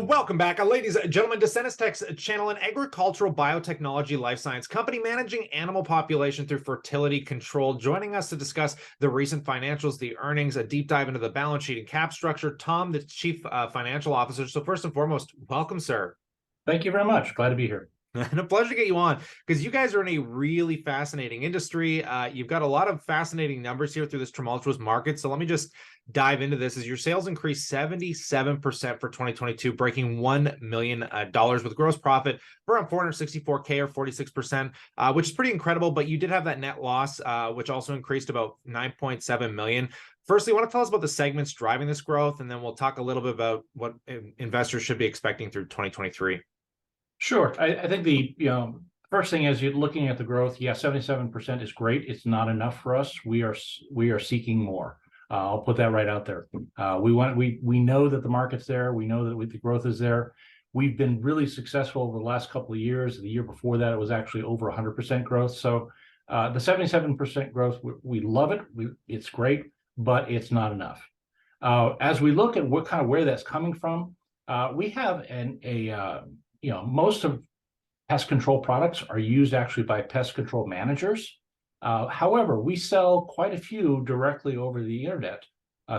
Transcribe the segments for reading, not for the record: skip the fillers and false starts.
Welcome back, ladies and gentlemen, to Senestech's channel, an agricultural biotechnology life science company managing animal population through fertility control. Joining us to discuss the recent financials, the earnings, a deep dive into the balance sheet and cap structure, Tom, the Chief Financial Officer. So first and foremost, welcome, sir. Thank you very much. Glad to be here. And a pleasure to get you on, because you guys are in a really fascinating industry. You've got a lot of fascinating numbers here through this tumultuous market. So let me just dive into this. As your sales increased 77% for 2022, breaking $1 million with gross profit for around 464K or 46%, which is pretty incredible. But you did have that net loss, which also increased about 9.7 million. Firstly, want to tell us about the segments driving this growth, and then we'll talk a little bit about what investors should be expecting through 2023. Sure. I think the first thing is you're looking at the growth. Yeah, 77% is great. It's not enough for us. We are seeking more. I'll put that right out there. We know that the market's there. We know that the growth is there. We've been really successful over the last couple of years. The year before that, it was actually over 100% growth. So the 77% growth, we love it. It's great, but it's not enough. As we look at where that's coming from, we have most of pest control products are used actually by pest control managers. However, we sell quite a few directly over the internet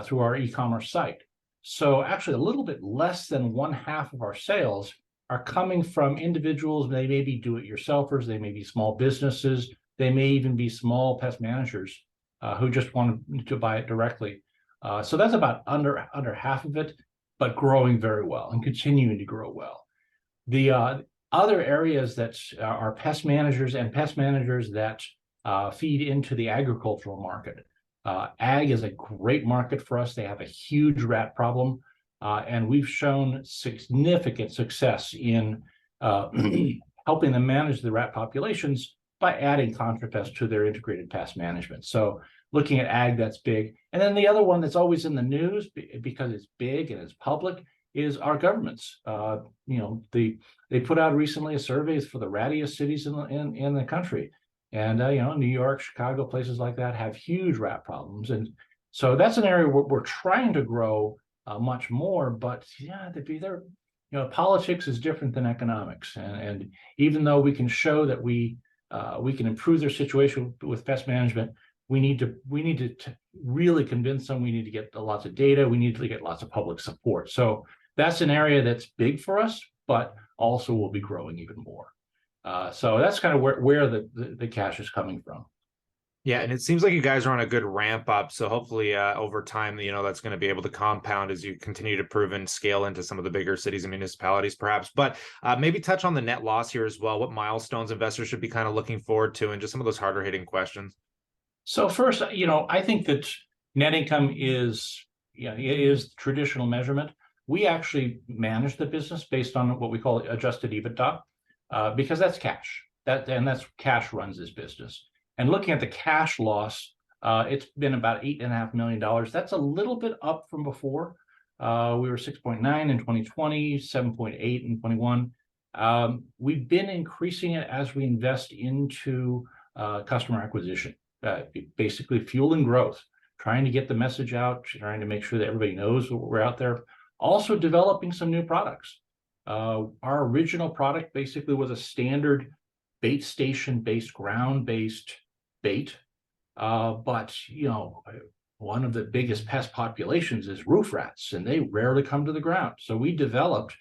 through our e-commerce site. So actually a little bit less than 1/2 of our sales are coming from individuals. They may be do-it-yourselfers, they may be small businesses, they may even be small pest managers who just want to buy it directly. So that's about under half of it, but growing very well and continuing to grow well. The other areas that are pest managers that feed into the agricultural market. Ag is a great market for us. They have a huge rat problem, and we've shown significant success in helping them manage the rat populations by adding ContraPest to their integrated pest management. So looking at ag, that's big. And then the other one that's always in the news because it's big and it's public is our governments. They put out recently a survey for the rattiest cities in the country, and New York, Chicago, places like that have huge rat problems, and so that's an area where we're trying to grow much more. But yeah, politics is different than economics, and even though we can show that we can improve their situation with pest management, we need to really convince them. We need to get lots of data. We need to get lots of public support. So that's an area that's big for us, but also will be growing even more. So that's kind of where the cash is coming from. Yeah, and it seems like you guys are on a good ramp up. So hopefully over time, that's going to be able to compound as you continue to prove and scale into some of the bigger cities and municipalities, perhaps. But maybe touch on the net loss here as well. What milestones investors should be kind of looking forward to, and just some of those harder hitting questions. So first, I think that net income is the traditional measurement. We actually manage the business based on what we call adjusted EBITDA, because that's cash. That's cash runs this business. And looking at the cash loss, it's been about $8.5 million. That's a little bit up from before. We were 6.9 in 2020, 7.8 in 21. We've been increasing it as we invest into customer acquisition, basically fueling growth, trying to get the message out, trying to make sure that everybody knows we're out there. Also developing some new products. Our original product basically was a standard bait station-based, ground-based bait. But one of the biggest pest populations is roof rats, and they rarely come to the ground. So we developed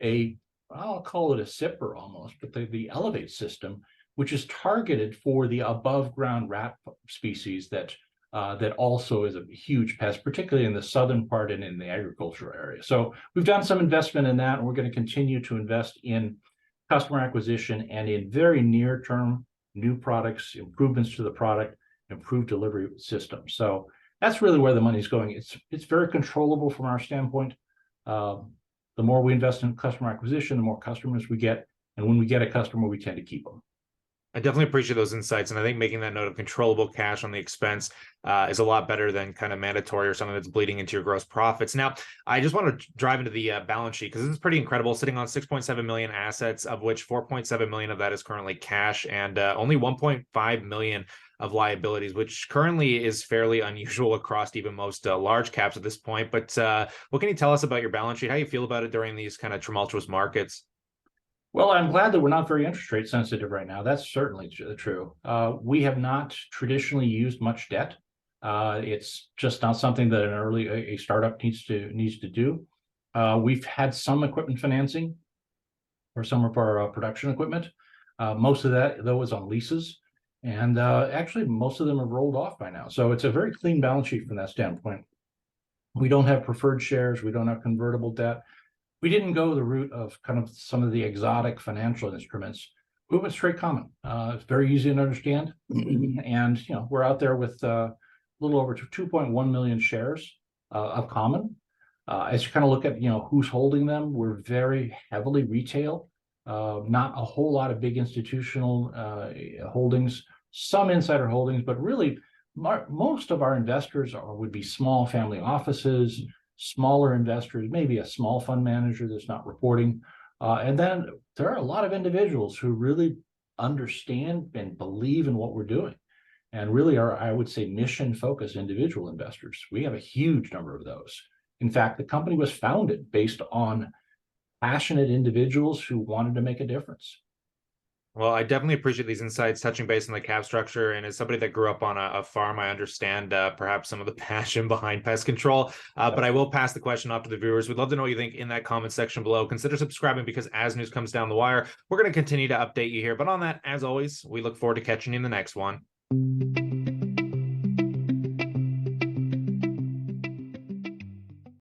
I'll call it a sipper almost, but the Elevate system, which is targeted for the above ground rat species that also is a huge pest, particularly in the southern part and in the agricultural area. So we've done some investment in that, and we're going to continue to invest in customer acquisition and in very near term new products, improvements to the product, improved delivery system. So that's really where the money's going. It's very controllable from our standpoint. The more we invest in customer acquisition, the more customers we get, and when we get a customer, we tend to keep them. I definitely appreciate those insights. And I think making that note of controllable cash on the expense is a lot better than kind of mandatory or something that's bleeding into your gross profits. Now, I just want to drive into the balance sheet because this is pretty incredible, sitting on 6.7 million assets, of which 4.7 million of that is currently cash, and only 1.5 million of liabilities, which currently is fairly unusual across even most large caps at this point. But what can you tell us about your balance sheet? How you feel about it during these kind of tumultuous markets? Well, I'm glad that we're not very interest rate sensitive right now. That's certainly true. We have not traditionally used much debt. It's just not something that a startup needs to do. We've had some equipment financing for some of our production equipment. Most of that, though, is on leases, and actually most of them have rolled off by now. So it's a very clean balance sheet from that standpoint. We don't have preferred shares. We don't have convertible debt. We didn't go the route of kind of some of the exotic financial instruments. We went straight common. It's very easy to understand, and we're out there with a little over 2.1 million shares of common. As you kind of look at who's holding them, we're very heavily retail. Not a whole lot of big institutional holdings, some insider holdings, but really most of our investors would be small family offices, smaller investors, maybe a small fund manager that's not reporting. And then there are a lot of individuals who really understand and believe in what we're doing and really are, I would say, mission focused individual investors. We have a huge number of those. In fact, the company was founded based on passionate individuals who wanted to make a difference. Well, I definitely appreciate these insights, touching base on the cap structure. And as somebody that grew up on a farm, I understand perhaps some of the passion behind pest control. But I will pass the question off to the viewers. We'd love to know what you think in that comment section below. Consider subscribing because as news comes down the wire, we're going to continue to update you here. But on that, as always, we look forward to catching you in the next one.